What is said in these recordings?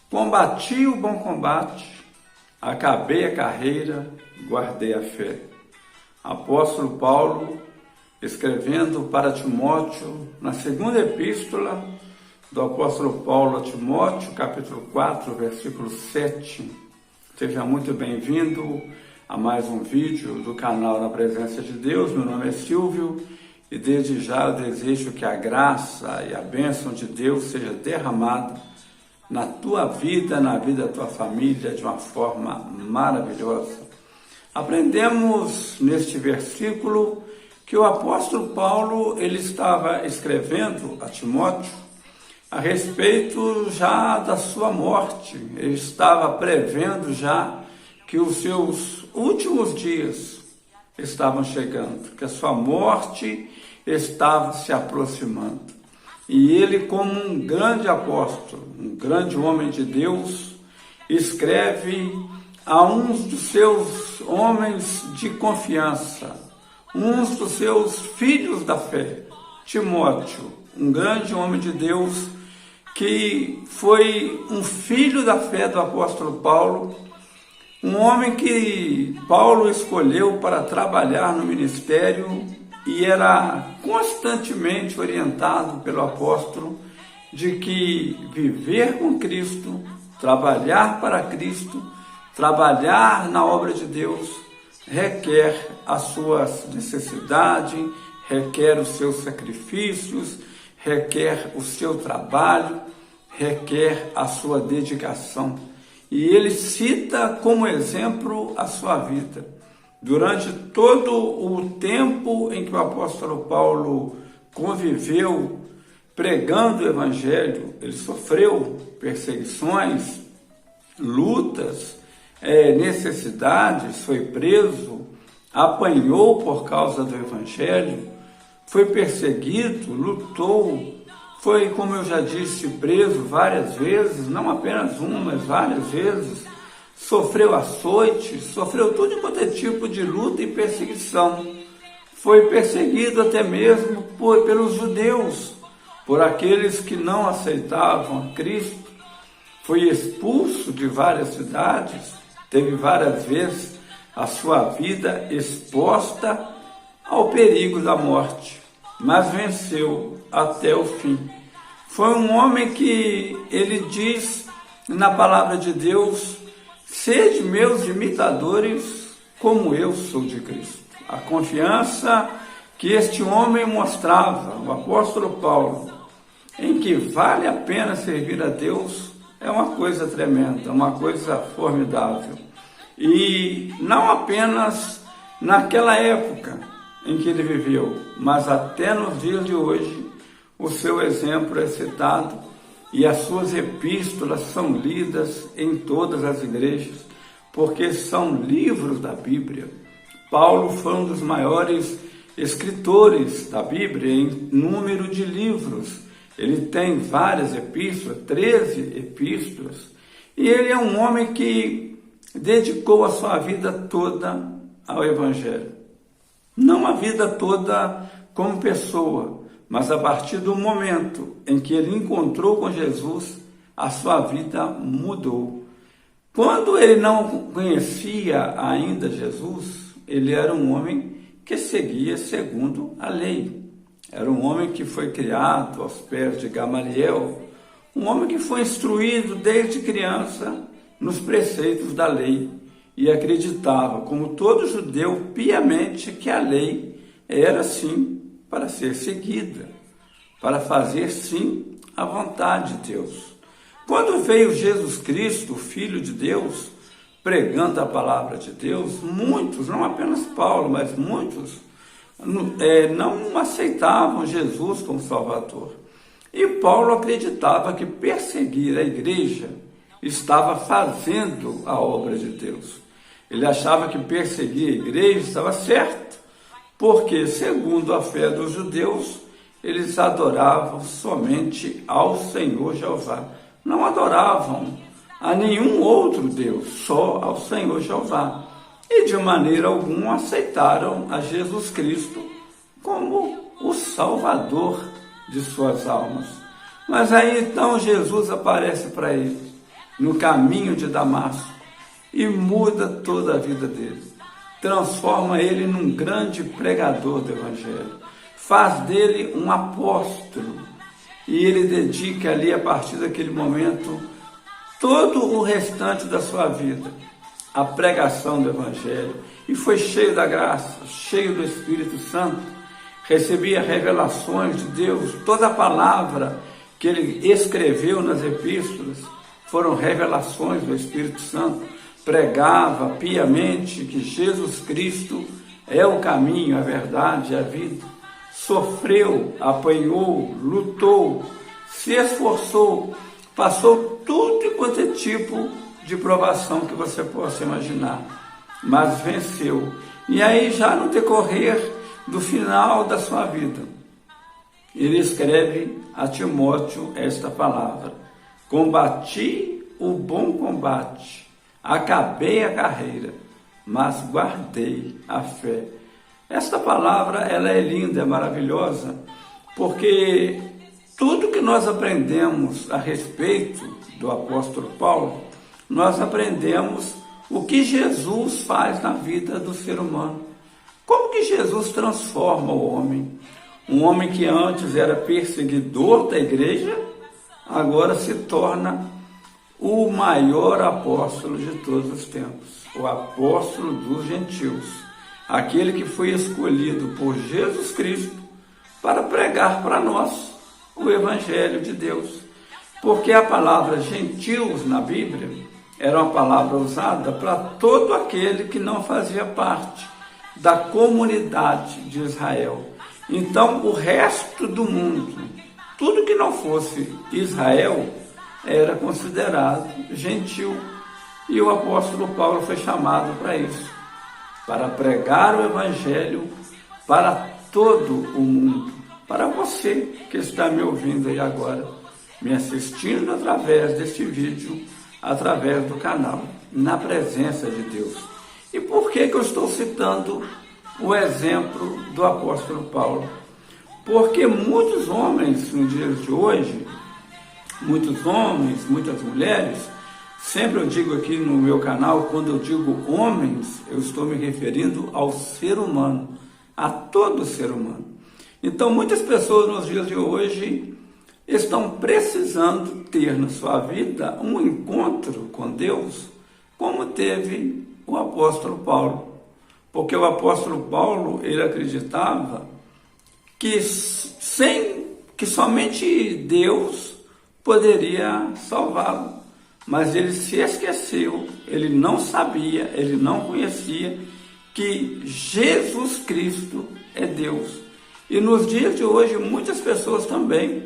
Combati o bom combate, acabei a carreira, guardei a fé. Apóstolo Paulo, escrevendo para Timóteo, na segunda epístola do apóstolo Paulo a Timóteo, capítulo 4, versículo 7. Seja muito bem-vindo a mais um vídeo do canal Na Presença de Deus. Meu nome é Silvio e desde já eu desejo que a graça e a bênção de Deus seja derramada na tua vida, na vida da tua família, de uma forma maravilhosa. Aprendemos neste versículo que o apóstolo Paulo ele estava escrevendo a Timóteo a respeito já da sua morte. Ele estava prevendo já que os seus últimos dias estavam chegando, que a sua morte estava se aproximando. E ele, como um grande apóstolo, um grande homem de Deus, escreve a uns dos seus homens de confiança, uns dos seus filhos da fé, Timóteo, um grande homem de Deus, que foi um filho da fé do apóstolo Paulo, um homem que Paulo escolheu para trabalhar no ministério e era constantemente orientado pelo apóstolo de que viver com Cristo, trabalhar para Cristo, trabalhar na obra de Deus, requer as suas necessidades, requer os seus sacrifícios, requer o seu trabalho, requer a sua dedicação. E ele cita como exemplo a sua vida. Durante todo o tempo em que o apóstolo Paulo conviveu pregando o evangelho, ele sofreu perseguições, lutas, necessidades, foi preso, apanhou por causa do evangelho, foi perseguido, lutou, foi, como eu já disse, preso várias vezes, não apenas uma, mas várias vezes, sofreu açoite, sofreu todo quanto é tipo de luta e perseguição. Foi perseguido até mesmo pelos judeus, por aqueles que não aceitavam a Cristo. Foi expulso de várias cidades, teve várias vezes a sua vida exposta ao perigo da morte, mas venceu até o fim. Foi um homem que ele diz na palavra de Deus: sede meus imitadores, como eu sou de Cristo. A confiança que este homem mostrava, o apóstolo Paulo, em que vale a pena servir a Deus, é uma coisa tremenda, uma coisa formidável. E não apenas naquela época em que ele viveu, mas até nos dias de hoje, o seu exemplo é citado e as suas epístolas são lidas em todas as igrejas, porque são livros da Bíblia. Paulo foi um dos maiores escritores da Bíblia em número de livros. Ele tem várias epístolas, 13 epístolas, e ele é um homem que dedicou a sua vida toda ao Evangelho. Não a vida toda como pessoa, mas a partir do momento em que ele encontrou com Jesus, a sua vida mudou. Quando ele não conhecia ainda Jesus, ele era um homem que seguia segundo a lei. Era um homem que foi criado aos pés de Gamaliel, um homem que foi instruído desde criança nos preceitos da lei e acreditava, como todo judeu, piamente que a lei era sim para ser seguida, para fazer sim a vontade de Deus. Quando veio Jesus Cristo, o Filho de Deus, pregando a palavra de Deus, muitos, não apenas Paulo, mas muitos, não aceitavam Jesus como Salvador. E Paulo acreditava que perseguir a igreja estava fazendo a obra de Deus. Ele achava que perseguir a igreja estava certo, porque, segundo a fé dos judeus, eles adoravam somente ao Senhor Jeová. Não adoravam a nenhum outro Deus, só ao Senhor Jeová. E de maneira alguma aceitaram a Jesus Cristo como o Salvador de suas almas. Mas aí então Jesus aparece para eles no caminho de Damasco e muda toda a vida dele. Transforma ele num grande pregador do Evangelho. Faz dele um apóstolo. E ele dedica ali, a partir daquele momento, todo o restante da sua vida à pregação do Evangelho. E foi cheio da graça, cheio do Espírito Santo. Recebia revelações de Deus. Toda a palavra que ele escreveu nas epístolas foram revelações do Espírito Santo. Pregava piamente que Jesus Cristo é o caminho, a verdade e a vida. Sofreu, apanhou, lutou, se esforçou, passou tudo e quanto é tipo de provação que você possa imaginar, mas venceu. E aí, já no decorrer do final da sua vida, ele escreve a Timóteo esta palavra: combati o bom combate, acabei a carreira, mas guardei a fé. Esta palavra, ela é linda, é maravilhosa, porque tudo que nós aprendemos a respeito do apóstolo Paulo, nós aprendemos o que Jesus faz na vida do ser humano. Como que Jesus transforma o homem? Um homem que antes era perseguidor da igreja, agora se torna o maior apóstolo de todos os tempos, o apóstolo dos gentios. Aquele que foi escolhido por Jesus Cristo para pregar para nós o Evangelho de Deus. Porque a palavra gentios na Bíblia era uma palavra usada para todo aquele que não fazia parte da comunidade de Israel. Então, o resto do mundo, tudo que não fosse Israel, era considerado gentil. E o apóstolo Paulo foi chamado para isso, para pregar o Evangelho para todo o mundo. Para você que está me ouvindo aí agora, me assistindo através deste vídeo, através do canal, na presença de Deus. E por que eu estou citando o exemplo do apóstolo Paulo? Porque muitos homens nos dias de hoje, muitos homens, muitas mulheres, sempre eu digo aqui no meu canal, quando eu digo homens, eu estou me referindo ao ser humano, a todo ser humano. Então, muitas pessoas nos dias de hoje estão precisando ter na sua vida um encontro com Deus, como teve o apóstolo Paulo. Porque o apóstolo Paulo, ele acreditava que somente Deus poderia salvá-lo. Mas ele se esqueceu, ele não sabia, ele não conhecia que Jesus Cristo é Deus. E nos dias de hoje, muitas pessoas também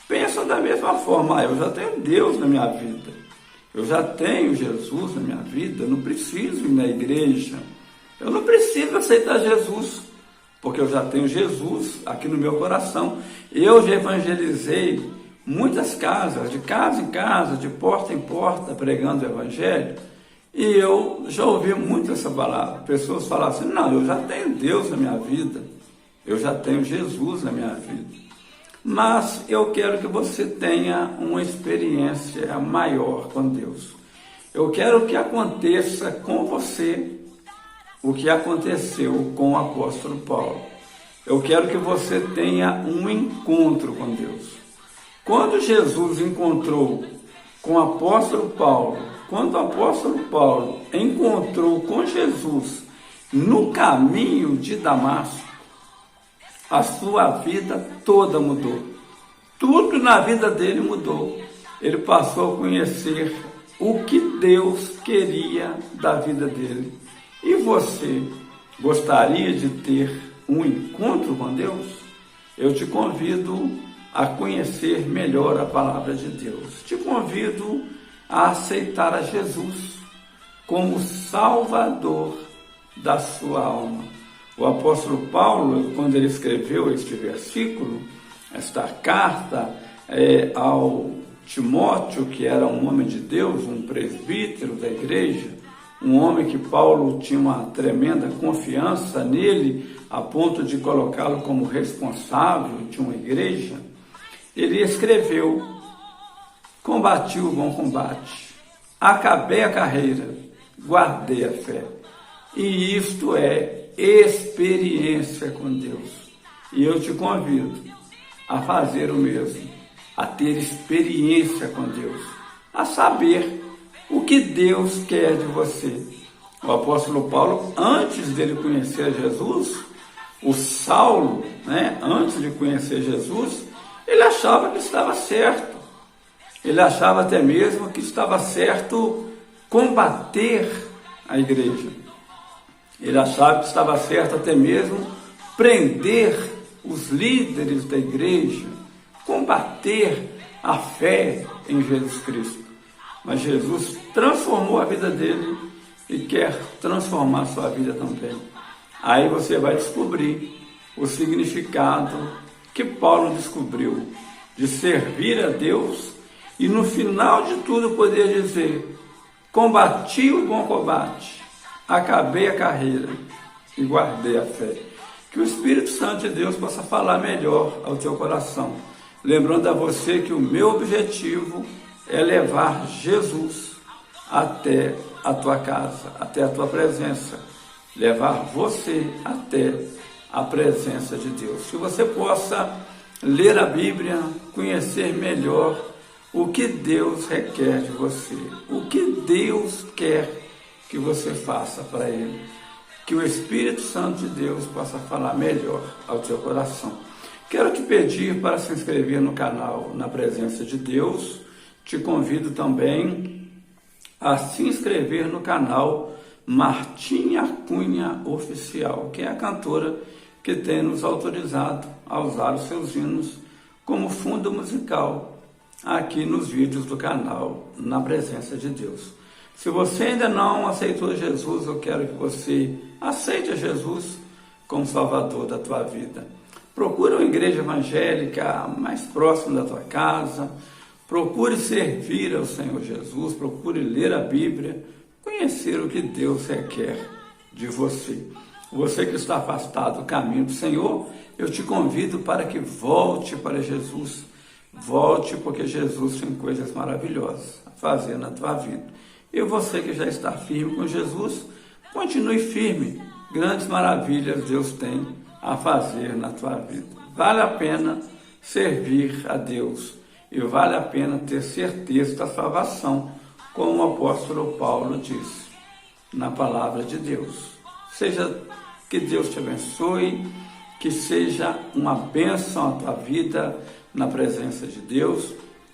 pensam da mesma forma: eu já tenho Deus na minha vida, eu já tenho Jesus na minha vida, eu não preciso ir na igreja, eu não preciso aceitar Jesus, porque eu já tenho Jesus aqui no meu coração. Eu já evangelizei muitas casas, de casa em casa, de porta em porta, pregando o Evangelho, e eu já ouvi muito essa palavra. Pessoas falam assim: não, eu já tenho Deus na minha vida, eu já tenho Jesus na minha vida. Mas eu quero que você tenha uma experiência maior com Deus. Eu quero que aconteça com você o que aconteceu com o apóstolo Paulo. Eu quero que você tenha um encontro com Deus. Quando Jesus encontrou com o apóstolo Paulo, quando o apóstolo Paulo encontrou com Jesus no caminho de Damasco, a sua vida toda mudou. Tudo na vida dele mudou. Ele passou a conhecer o que Deus queria da vida dele. E você gostaria de ter um encontro com Deus? Eu te convido a conhecer melhor a palavra de Deus. Te convido a aceitar a Jesus como Salvador da sua alma. O apóstolo Paulo, quando ele escreveu este versículo, esta carta ao Timóteo, que era um homem de Deus, um presbítero da igreja, um homem que Paulo tinha uma tremenda confiança nele, a ponto de colocá-lo como responsável de uma igreja, ele escreveu: combati o bom combate, acabei a carreira, guardei a fé. E isto é experiência com Deus. E eu te convido a fazer o mesmo, a ter experiência com Deus, a saber o que Deus quer de você. O apóstolo Paulo, antes dele conhecer Jesus, o Saulo, antes de conhecer Jesus, ele achava que estava certo. Ele achava até mesmo que estava certo combater a igreja. Ele achava que estava certo até mesmo prender os líderes da igreja, combater a fé em Jesus Cristo. Mas Jesus transformou a vida dele e quer transformar a sua vida também. Aí você vai descobrir o significado que Paulo descobriu de servir a Deus e no final de tudo poder dizer: combati o bom combate, acabei a carreira e guardei a fé. Que o Espírito Santo de Deus possa falar melhor ao teu coração, lembrando a você que o meu objetivo é levar Jesus até a tua casa, até a tua presença, levar você até a presença de Deus. Que você possa ler a Bíblia, conhecer melhor o que Deus requer de você, o que Deus quer que você faça para Ele. Que o Espírito Santo de Deus possa falar melhor ao teu coração. Quero te pedir para se inscrever no canal Na Presença de Deus. Te convido também a se inscrever no canal Martinha Cunha Oficial, que é a cantora que tem nos autorizado a usar os seus hinos como fundo musical aqui nos vídeos do canal Na Presença de Deus. Se você ainda não aceitou Jesus, eu quero que você aceite a Jesus como Salvador da tua vida. Procure uma igreja evangélica mais próxima da tua casa, procure servir ao Senhor Jesus, procure ler a Bíblia, conhecer o que Deus requer de você. Você que está afastado do caminho do Senhor, eu te convido para que volte para Jesus. Volte, porque Jesus tem coisas maravilhosas a fazer na tua vida. E você que já está firme com Jesus, continue firme. Grandes maravilhas Deus tem a fazer na tua vida. Vale a pena servir a Deus e vale a pena ter certeza da salvação, como o apóstolo Paulo disse na palavra de Deus. Seja que Deus te abençoe, que seja uma bênção a tua vida na presença de Deus,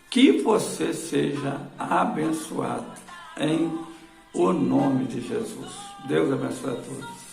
que você seja abençoado em o nome de Jesus. Deus abençoe a todos.